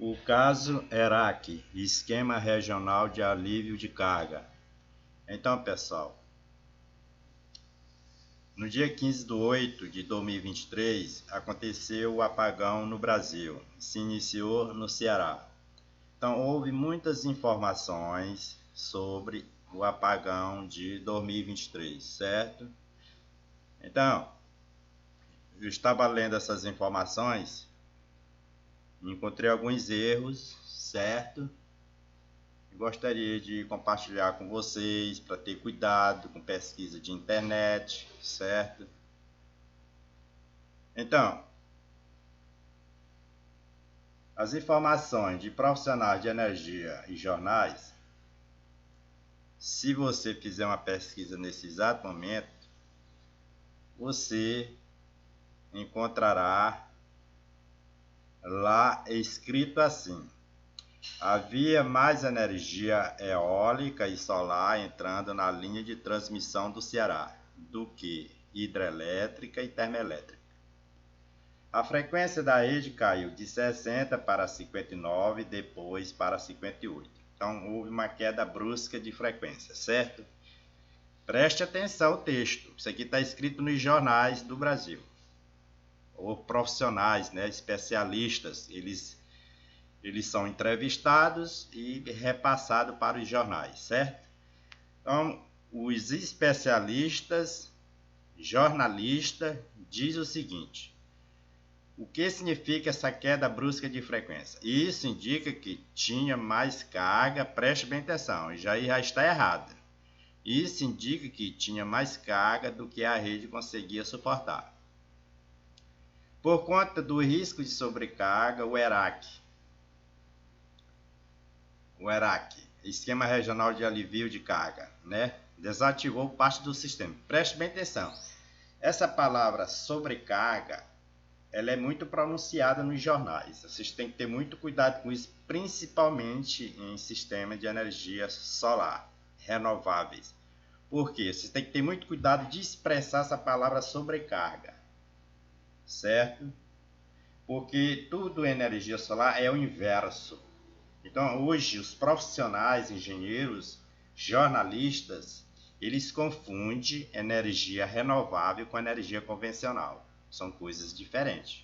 O caso ERAC, Esquema Regional de Alívio de Carga. Então, pessoal, no dia 15/8/2023, aconteceu o apagão no Brasil. Se iniciou no Ceará. Então, houve muitas informações sobre o apagão de 2023, certo? Então, eu estava lendo essas informações, encontrei alguns erros, certo? Gostaria de compartilhar com vocês para ter cuidado com pesquisa de internet, certo? Então, as informações de profissionais de energia e jornais, se você fizer uma pesquisa nesse exato momento, você encontrará lá escrito assim: havia mais energia eólica e solar entrando na linha de transmissão do Ceará do que hidrelétrica e termoelétrica. A frequência da rede caiu de 60 para 59, depois para 58. Então, houve uma queda brusca de frequência, certo? Preste atenção ao texto. Isso aqui está escrito nos jornais do Brasil. Ou profissionais, né, especialistas, eles são entrevistados e repassados para os jornais, certo? Então, os especialistas, jornalistas, diz o seguinte: o que significa essa queda brusca de frequência? Isso indica que tinha mais carga, preste bem atenção, já está errado. Isso indica que tinha mais carga do que a rede conseguia suportar. Por conta do risco de sobrecarga, o ERAC, Esquema Regional de Alívio de Carga, né, desativou parte do sistema. Preste bem atenção. Essa palavra sobrecarga, ela é muito pronunciada nos jornais. Vocês têm que ter muito cuidado com isso, principalmente em sistema de energia solar, renováveis. Por quê? Vocês têm que ter muito cuidado de expressar essa palavra sobrecarga, certo? Porque tudo em energia solar é o inverso. Então, hoje, os profissionais, engenheiros, jornalistas, eles confundem energia renovável com energia convencional. São coisas diferentes.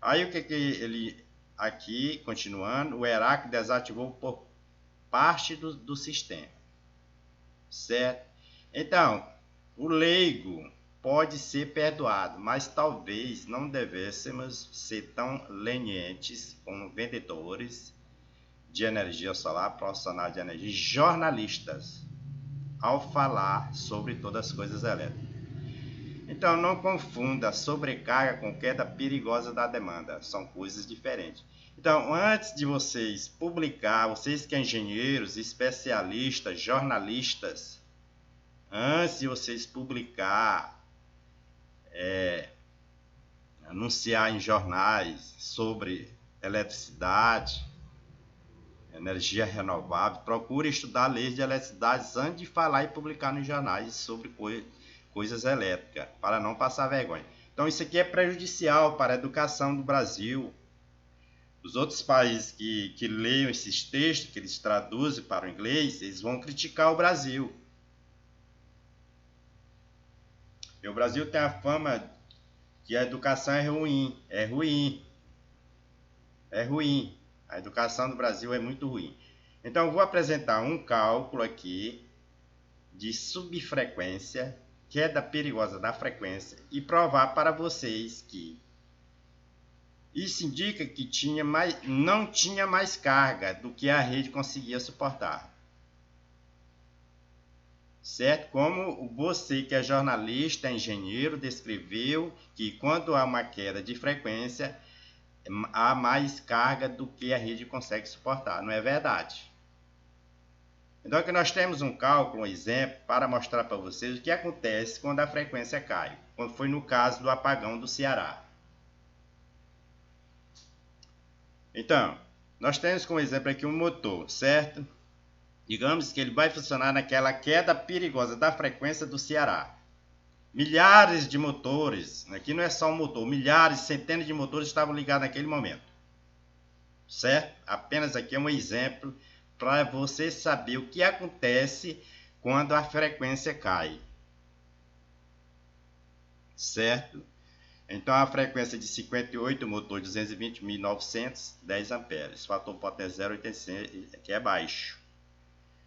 Aí, o que ele, aqui, continuando, o ERAC desativou por parte do sistema, certo? Então, o leigo pode ser perdoado, mas talvez não devêssemos ser tão lenientes como vendedores de energia solar, profissionais de energia, jornalistas, ao falar sobre todas as coisas elétricas. Então, não confunda sobrecarga com queda perigosa da demanda, são coisas diferentes. Então, antes de vocês publicar, vocês que são engenheiros, especialistas, jornalistas, antes de vocês publicar, anunciar em jornais sobre eletricidade, energia renovável, procure estudar leis de eletricidade antes de falar e publicar nos jornais sobre coisas elétricas, para não passar vergonha. Então, isso aqui é prejudicial para a educação do Brasil. Os outros países que leiam esses textos, que eles traduzem para o inglês, eles vão criticar o Brasil. E o Brasil tem a fama que a educação é ruim. É ruim. É ruim. A educação do Brasil é muito ruim. Então, eu vou apresentar um cálculo aqui de subfrequência, queda perigosa da frequência, e provar para vocês que isso indica que não tinha mais carga do que a rede conseguia suportar. Certo? Como você que é jornalista, engenheiro, descreveu que quando há uma queda de frequência, há mais carga do que a rede consegue suportar. Não é verdade? Então aqui nós temos um cálculo, um exemplo, para mostrar para vocês o que acontece quando a frequência cai, quando foi no caso do apagão do Ceará. Então, nós temos como exemplo aqui um motor, certo? Digamos que ele vai funcionar naquela queda perigosa da frequência do Ceará. Milhares de motores, aqui não é só um motor, milhares, centenas de motores estavam ligados naquele momento. certo? Apenas aqui é um exemplo para você saber o que acontece quando a frequência cai, certo? Então a frequência de 58, motor 220.900, 10 amperes, fator potência 0,86, que é baixo.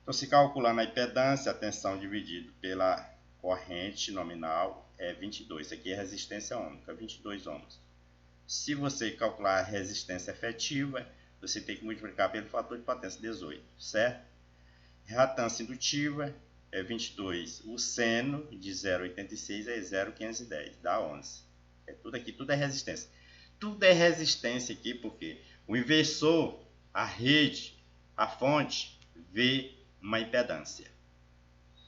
Então se calculando a impedância, a tensão dividido pela corrente nominal é 22, aqui é resistência ôhmica, 22 ohms. Se você calcular a resistência efetiva, você tem que multiplicar pelo fator de potência 18, certo? Reatância indutiva é 22. O seno de 0,86 é 0,510, dá 11. Tudo aqui, tudo é resistência. Tudo é resistência aqui porque o inversor, a rede, a fonte, vê uma impedância.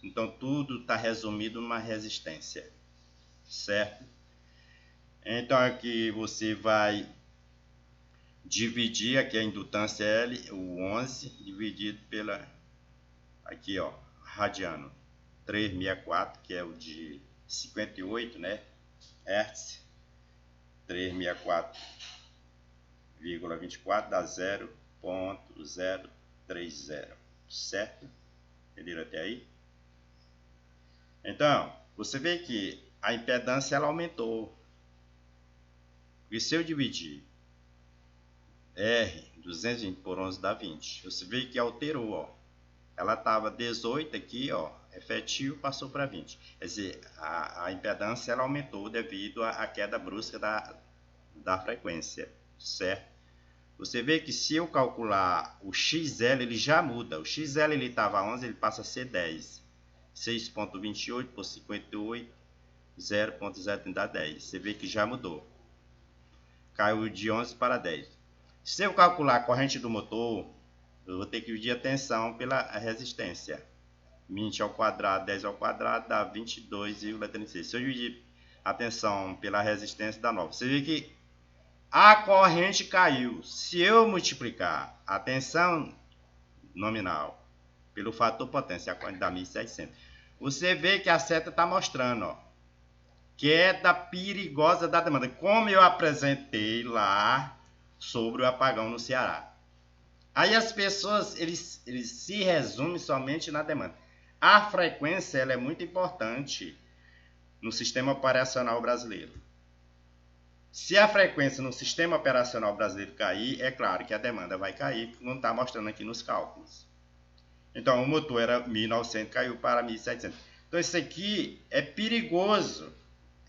Então tudo está resumido numa resistência, certo? Então aqui você vai dividir aqui a indutância L, o 11, dividido pela, aqui ó, radiano, 364, que é o de 58, né, Hz, 364,24 dá 0,030, certo? Entenderam até aí? Então, você vê que a impedância ela aumentou. E se eu dividir R 220 por 11 dá 20. Você vê que alterou, ó. Ela estava 18 aqui, ó, efetivo, passou para 20. Quer dizer, a impedância ela aumentou devido à queda brusca da frequência, certo? Você vê que se eu calcular o XL, ele já muda. O XL ele estava 11, ele passa a ser 10. 6,28 por 58, 0,030 dá 10. Você vê que já mudou. Caiu de 11 para 10. Se eu calcular a corrente do motor, eu vou ter que dividir a tensão pela resistência. 20 ao quadrado, 10 ao quadrado, dá 22,36. Se eu dividir a tensão pela resistência, dá 9. Você vê que a corrente caiu. Se eu multiplicar a tensão nominal pelo fator potência, a corrente dá 1.700. Você vê que a seta está mostrando, ó, queda perigosa da demanda, como eu apresentei lá sobre o apagão no Ceará. Aí as pessoas, eles se resumem somente na demanda. A frequência ela é muito importante no sistema operacional brasileiro. Se a frequência no sistema operacional brasileiro cair, é claro que a demanda vai cair, porque não está mostrando aqui nos cálculos. Então o motor era 1.900, caiu para 1.700. Então isso aqui é perigoso.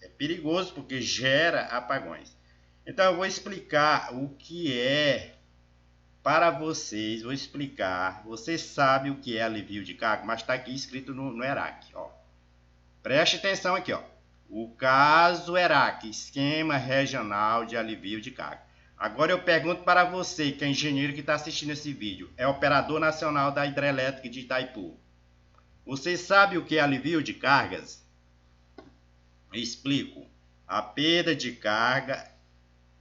É perigoso porque gera apagões. Então eu vou explicar o que é para vocês. Vou explicar. Você sabe o que é alivio de carga, mas está aqui escrito no ERAC. Ó. Preste atenção aqui. Ó. O caso ERAC, Esquema Regional de Alivio de Carga. Agora eu pergunto para você, que é engenheiro que está assistindo esse vídeo, é operador nacional da hidrelétrica de Itaipu. Você sabe o que é alivio de cargas? Explico. A perda de carga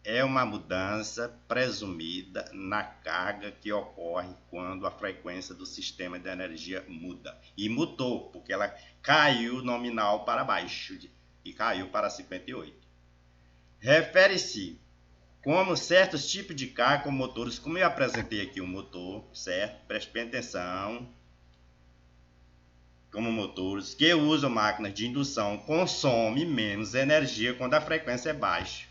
é uma mudança presumida na carga que ocorre quando a frequência do sistema de energia muda. E mudou, porque ela caiu nominal para baixo e caiu para 58. Refere-se como certos tipos de carga, como motores, como eu apresentei aqui um motor, certo? Preste bem atenção. Como motores que usam máquinas de indução consomem menos energia quando a frequência é baixa.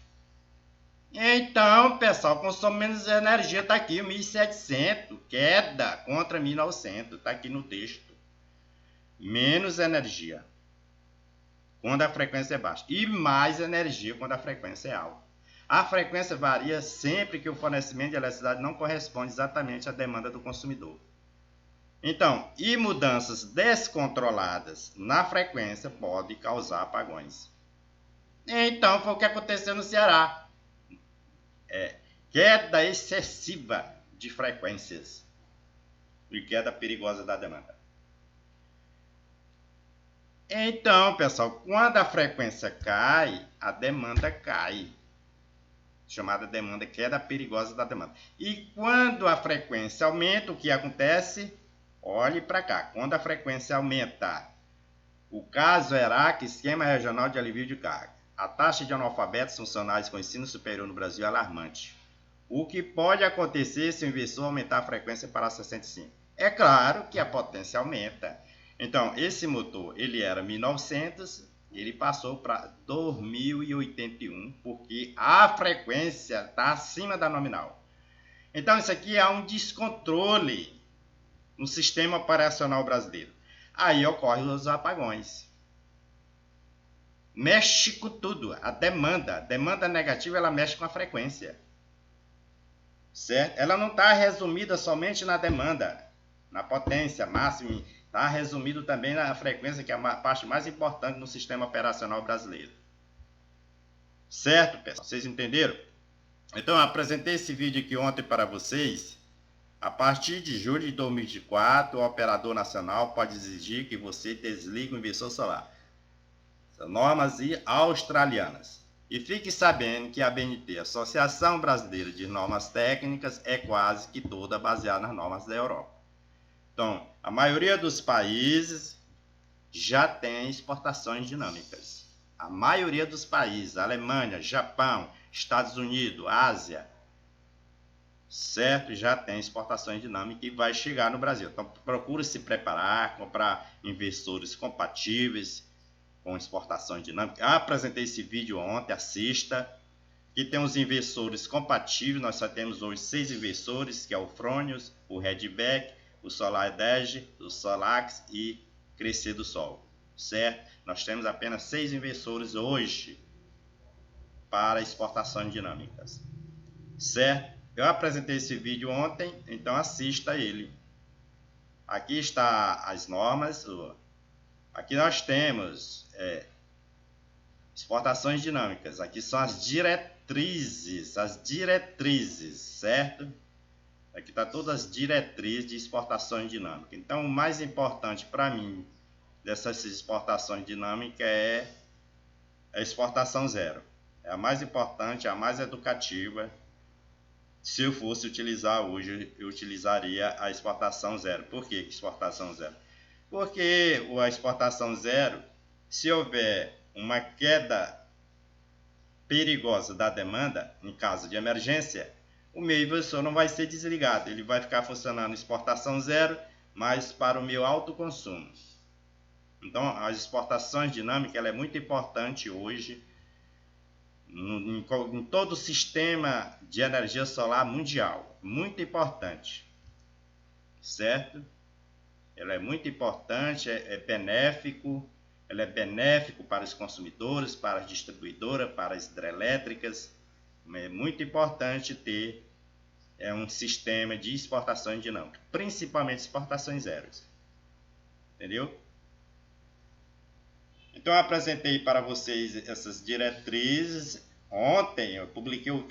Então, pessoal, consome menos energia, está aqui 1.700, queda contra 1.900, está aqui no texto. Menos energia quando a frequência é baixa e mais energia quando a frequência é alta. A frequência varia sempre que o fornecimento de eletricidade não corresponde exatamente à demanda do consumidor. Então, e mudanças descontroladas na frequência podem causar apagões. Então, foi o que aconteceu no Ceará. Queda excessiva de frequências e queda perigosa da demanda. Então, pessoal, quando a frequência cai, a demanda cai. Chamada demanda, queda perigosa da demanda. E quando a frequência aumenta, o que acontece? Olhe para cá. Quando a frequência aumenta, o caso ERAC, Esquema Regional de Alívio de Carga. A taxa de analfabetos funcionários com ensino superior no Brasil é alarmante. O que pode acontecer se o inversor aumentar a frequência para 65? É claro que a potência aumenta. Então, esse motor, ele era 1900, ele passou para 2081, porque a frequência está acima da nominal. Então, isso aqui é um descontrole no sistema operacional brasileiro. Aí ocorrem os apagões. Mexe com tudo. A demanda negativa, ela mexe com a frequência. Certo? Ela não está resumida somente na demanda, na potência máxima, está resumido também na frequência, que é a parte mais importante no sistema operacional brasileiro. Certo, pessoal? Vocês entenderam? Então, eu apresentei esse vídeo aqui ontem para vocês. A partir de julho de 2024, o operador nacional pode exigir que você desligue o inversor solar. São normas australianas. E fique sabendo que a ABNT, Associação Brasileira de Normas Técnicas, é quase que toda baseada nas normas da Europa. Então, a maioria dos países já tem exportações dinâmicas. A maioria dos países, Alemanha, Japão, Estados Unidos, Ásia, certo? Já tem exportações dinâmicas e vai chegar no Brasil. Então, procure se preparar, comprar inversores compatíveis com exportação dinâmica. Apresentei esse vídeo ontem, assista. Aqui tem os inversores compatíveis. Nós só temos hoje 6 inversores, que é o Fronius, o Redback, o Solar Edge, o Solax e Crescer do Sol, certo? Nós temos apenas 6 inversores hoje para exportações dinâmicas, certo? Eu apresentei esse vídeo ontem, então assista ele. Aqui está as normas. Aqui nós temos exportações dinâmicas. Aqui são as diretrizes, certo? Aqui está todas as diretrizes de exportações dinâmicas. Então, o mais importante para mim dessas exportações dinâmicas é a exportação zero. É a mais importante, a mais educativa. Se eu fosse utilizar hoje, eu utilizaria a exportação zero. Por que exportação zero? Porque a exportação zero, se houver uma queda perigosa da demanda, em caso de emergência, o meu inversor não vai ser desligado. Ele vai ficar funcionando exportação zero, mas para o meu alto consumo. Então, as exportações dinâmicas ela é muito importante hoje em todo o sistema de energia solar mundial. Muito importante. Certo? Ela é muito importante, é benéfico. Ela é benéfico para os consumidores, para as distribuidoras, para as hidrelétricas. É muito importante ter um sistema de exportações dinâmicas, principalmente exportações zeros. Entendeu? Então eu apresentei para vocês essas diretrizes ontem. Eu publiquei o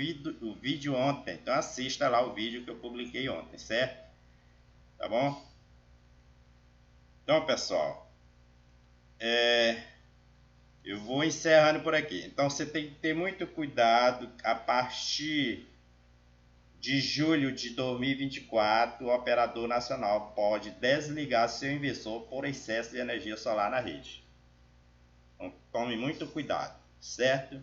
vídeo ontem. Então assista lá o vídeo que eu publiquei ontem, certo? Tá bom? Então, pessoal, eu vou encerrando por aqui. Então, você tem que ter muito cuidado. A partir de julho de 2024, o operador nacional pode desligar seu inversor por excesso de energia solar na rede. Então, tome muito cuidado, certo?